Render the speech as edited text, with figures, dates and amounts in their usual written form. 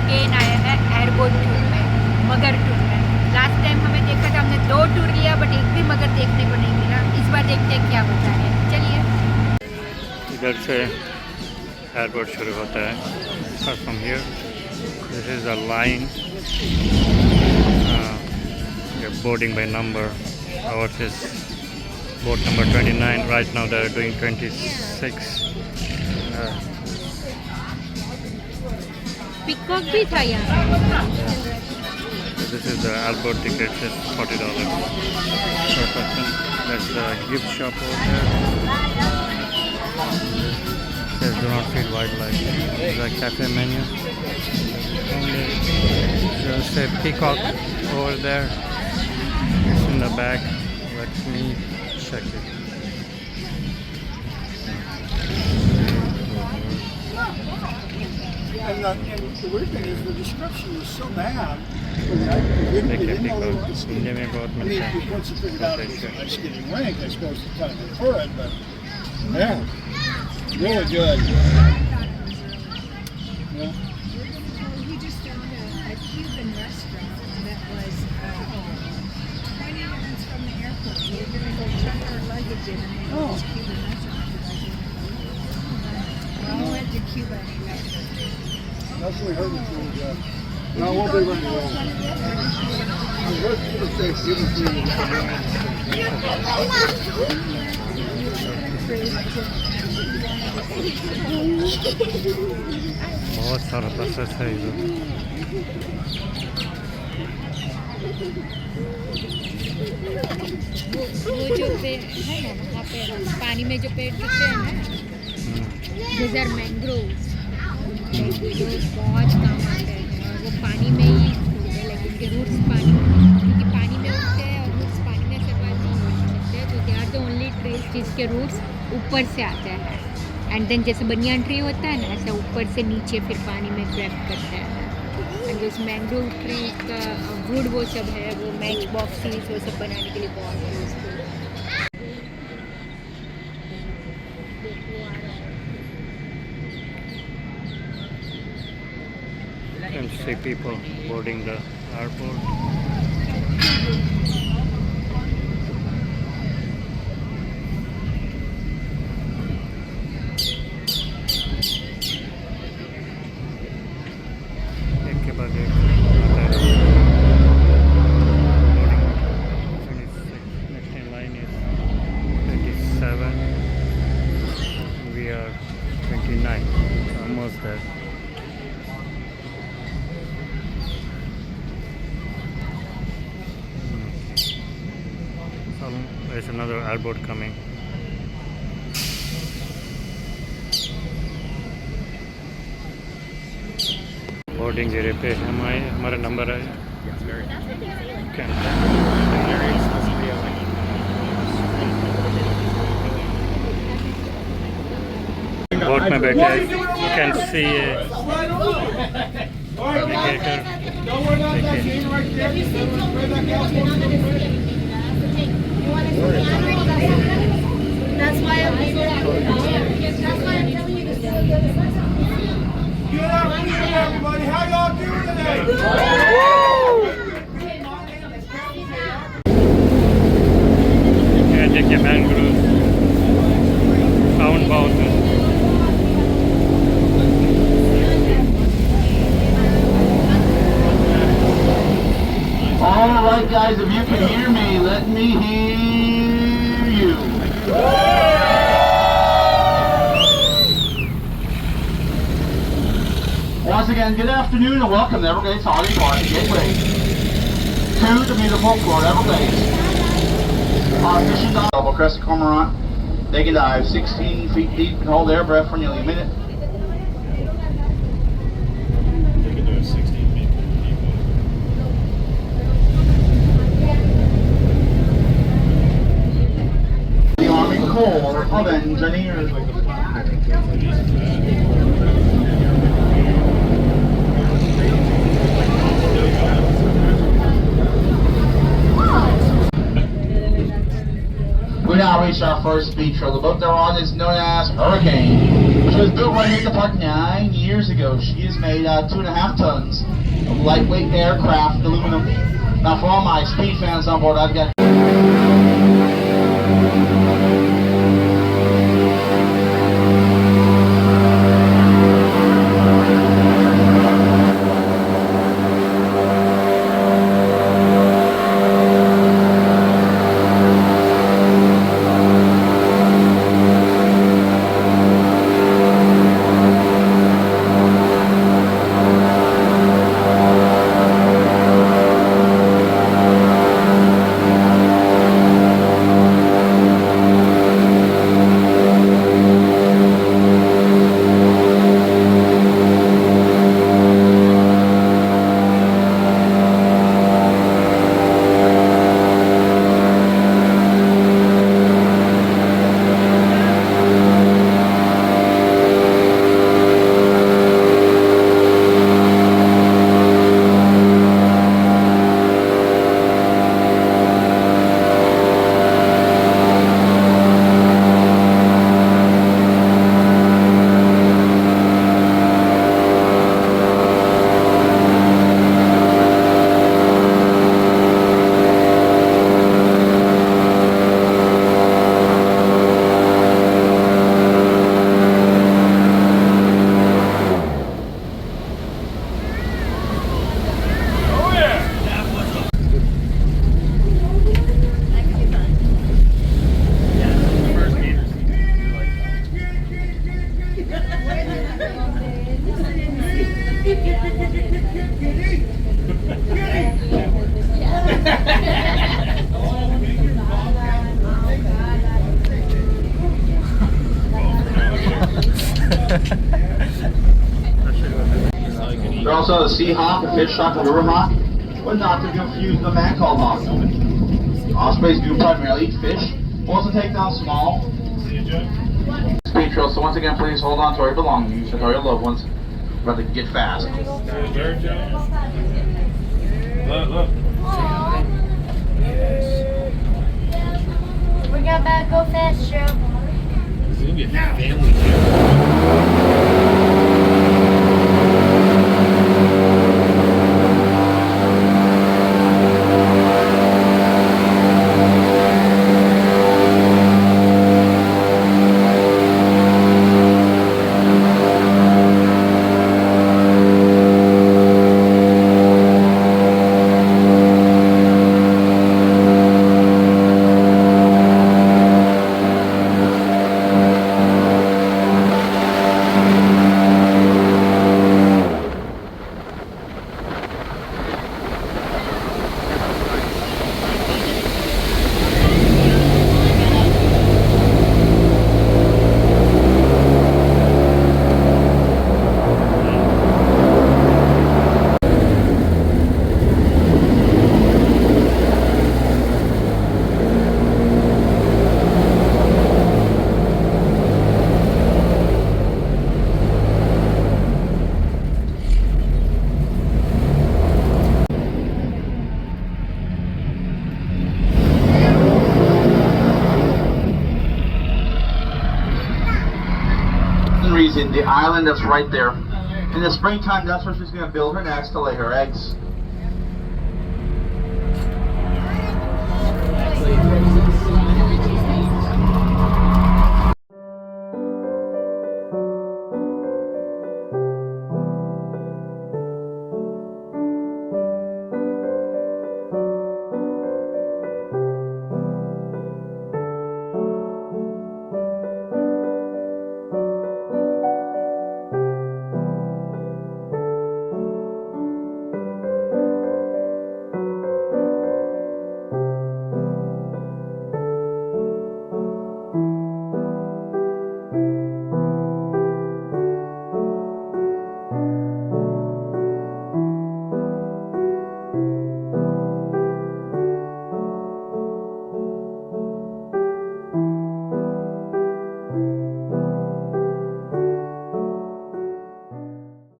Again आए हैं airboat tour में, मगर टूर में। लास्ट टाइम हमें देखा था, हमने 2 टूर लिया बट एक भी मगर देखने को नहीं मिला। इस बार देखते हैं क्या होता है। चलिए। इधर से एयरपोर्ट शुरू होता है। From here this is the line boarding by number. Hours is boat number 29. Right now they are doing 26. Peacock भी था यहाँ। This is the Airboat ticket. It's $40 per person. That's the gift shop over there. Says do not feed wildlife. It's a cafe menu. And there's a peacock over there. It's in the back. Let me check it. And the weird thing is the description was so bad. Once you figured out it was a skinny wing, it's supposed to kind of infer it, but yeah, really good. Yeah. We just found a Cuban restaurant that was 20 minutes from the airport. We were going to go check our luggage in, and it was Cuban restaurant. We went to Cuba anyway. That's what we heard was really good. No, we'll be running around. I heard people say Cuban food is बहुत सारा buses है इधर। वो जो पेड़ है ना वहाँ पे पानी में जो पेड़ दिखते हैं ना, these are mangroves, जो बहुत काम आते हैं और वो पानी में ही उगते हैं, लेकिन उनके रूट्स पानी में उगते हैं और रूट्स पानी में सर्वाइव नहीं हो सकते, तो they are the only trees जिसके रूट्स ऊपर से आते हैं। एंड देन जैसे बनियान ट्री होता है ना, ऐसा ऊपर से नीचे फिर पानी में ग्रैब करता है। एंड जो मैंग्रोव ट्री का वुड वो सब है, वो मैच बॉक्सेस वो सब बनाने के लिए बहुत यूजफुल है। You can see people boarding the airport. एक के बाद एक आता है। Boarding 26. Next in line is 27. We are 29. Almost there. There's another airboat coming. Boarding area पे हमारा नंबर है। बोट में बैठे हैं। You can see alligator. That's why I'm telling you to stay. Good afternoon, everybody. How y'all doing today? Yeah, check your mangroves. Sound बहुत है। All right, guys, if you can hear me, let me hear you. Once again, good afternoon and welcome to Everglades Holiday Park, Gateway to the beautiful Florida Everglades. Fishing dog, double crested cormorant, they can dive 16 feet deep and hold their breath for nearly a minute. The Army Corps of Engineers. We now hoist our first speed trail. The boat they're on is known as Hurricane, which was built right here at the park 9 years ago. She is made out of 2.5 tons of lightweight aircraft aluminum. Now, for all my speed fans on board, I've got They're also the sea hawk, the fish hawk, the river hawk, but not to confuse with the man-called hawk. Ospreys do primarily eat fish, also take down small speed trails. So once again, please hold on to all your belongings and all your loved ones. We're about to get fast. Look. We're gonna go fast, Joe. This is gonna be a family trip. Reason, the island that's right there. In the springtime, that's where she's going to build her nest to lay her eggs.